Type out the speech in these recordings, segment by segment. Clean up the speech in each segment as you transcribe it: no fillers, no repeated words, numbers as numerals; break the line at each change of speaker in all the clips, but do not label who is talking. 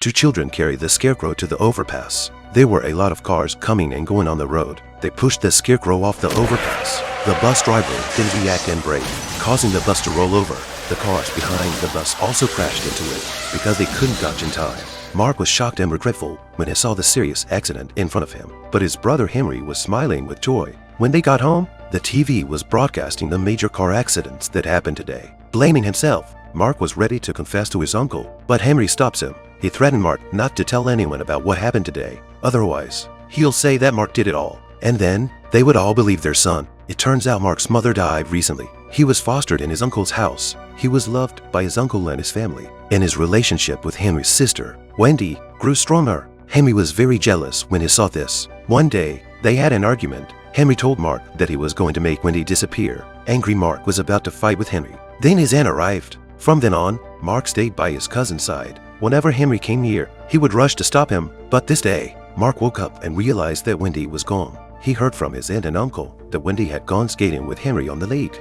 Two children carried the scarecrow to the overpass. There were a lot of cars coming and going on the road. They pushed the scarecrow off the overpass. The bus driver didn't react and brake, causing the bus to roll over. The cars behind the bus also crashed into it because they couldn't dodge in time. Mark was shocked and regretful when he saw the serious accident in front of him, but his brother Henry was smiling with joy. When they got home, the TV was broadcasting the major car accidents that happened today. Blaming himself, Mark was ready to confess to his uncle, but Henry stops him. He threatened Mark not to tell anyone about what happened today. Otherwise, he'll say that Mark did it all, and then they would all believe their son. It turns out Mark's mother died recently. He was fostered in his uncle's house. He was loved by his uncle and his family, and his relationship with Henry's sister, Wendy, grew stronger. Henry was very jealous when he saw this. One day, they had an argument. Henry told Mark that he was going to make Wendy disappear. Angry Mark was about to fight with Henry. Then his aunt arrived. From then on, Mark stayed by his cousin's side. Whenever Henry came near, he would rush to stop him. But this day, Mark woke up and realized that Wendy was gone. He heard from his aunt and uncle that Wendy had gone skating with Henry on the lake.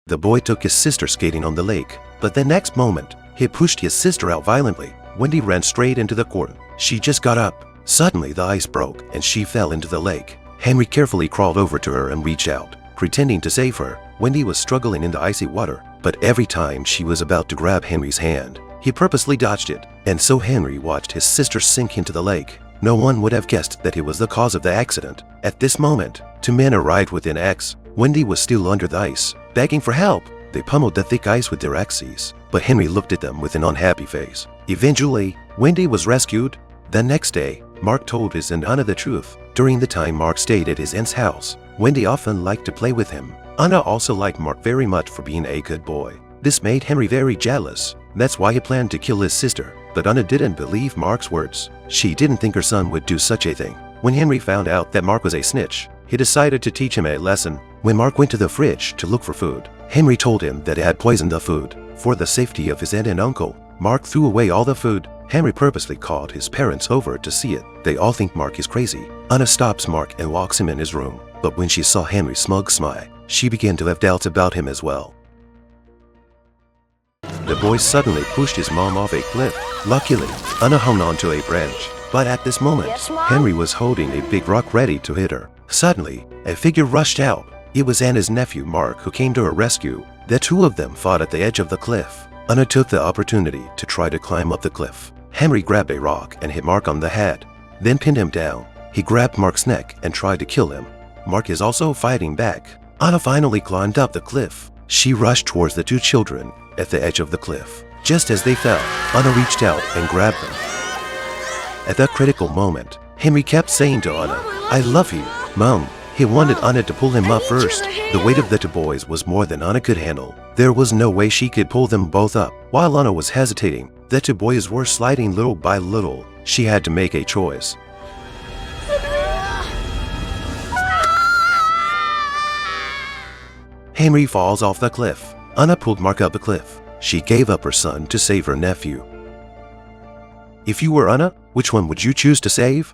The boy took his sister skating on the lake, but the next moment, he pushed his sister out violently. Wendy ran straight into the corner. She just got up. Suddenly, the ice broke and she fell into the lake. Henry carefully crawled over to her and reached out, pretending to save her. Wendy was struggling in the icy water, but every time she was about to grab Henry's hand, he purposely dodged it, and so Henry watched his sister sink into the lake. No one would have guessed that he was the cause of the accident. At this moment, two men arrived with an axe. Wendy was still under the ice, begging for help. They pummeled the thick ice with their axes, but Henry looked at them with an unhappy face. Eventually, Wendy was rescued. The next day, Mark told his aunt Anna the truth. During the time Mark stayed at his aunt's house, Wendy often liked to play with him. Anna also liked Mark very much for being a good boy. This made Henry very jealous. That's why he planned to kill his sister. But Anna didn't believe Mark's words. She didn't think her son would do such a thing. When Henry found out that Mark was a snitch, he decided to teach him a lesson. When Mark went to the fridge to look for food, Henry told him that it had poisoned the food. For the safety of his aunt and uncle, Mark threw away all the food. Henry purposely called his parents over to see it. They all think Mark is crazy. Anna stops Mark and walks him in his room. But when she saw Henry's smug smile, she began to have doubts about him as well. The boy suddenly pushed his mom off a cliff. Luckily, Anna hung onto a branch. But at this moment, Henry was holding a big rock ready to hit her. Suddenly, a figure rushed out. It was Anna's nephew Mark who came to her rescue. The two of them fought at the edge of the cliff. Anna took the opportunity to try to climb up the cliff. Henry grabbed a rock and hit Mark on the head, then pinned him down. He grabbed Mark's neck and tried to kill him. Mark is also fighting back. Anna finally climbed up the cliff. She rushed towards the two children at the edge of the cliff. Just as they fell, Anna reached out and grabbed them. At that critical moment, Henry kept saying to Anna, "I love you, Mom." He wanted Anna to pull him up first. The weight of the two boys was more than Anna could handle. There was no way she could pull them both up. While Anna was hesitating, the two boys were sliding little by little. She had to make a choice. Henry falls off the cliff. Anna pulled Mark up the cliff. She gave up her son to save her nephew. If you were Anna, which one would you choose to save?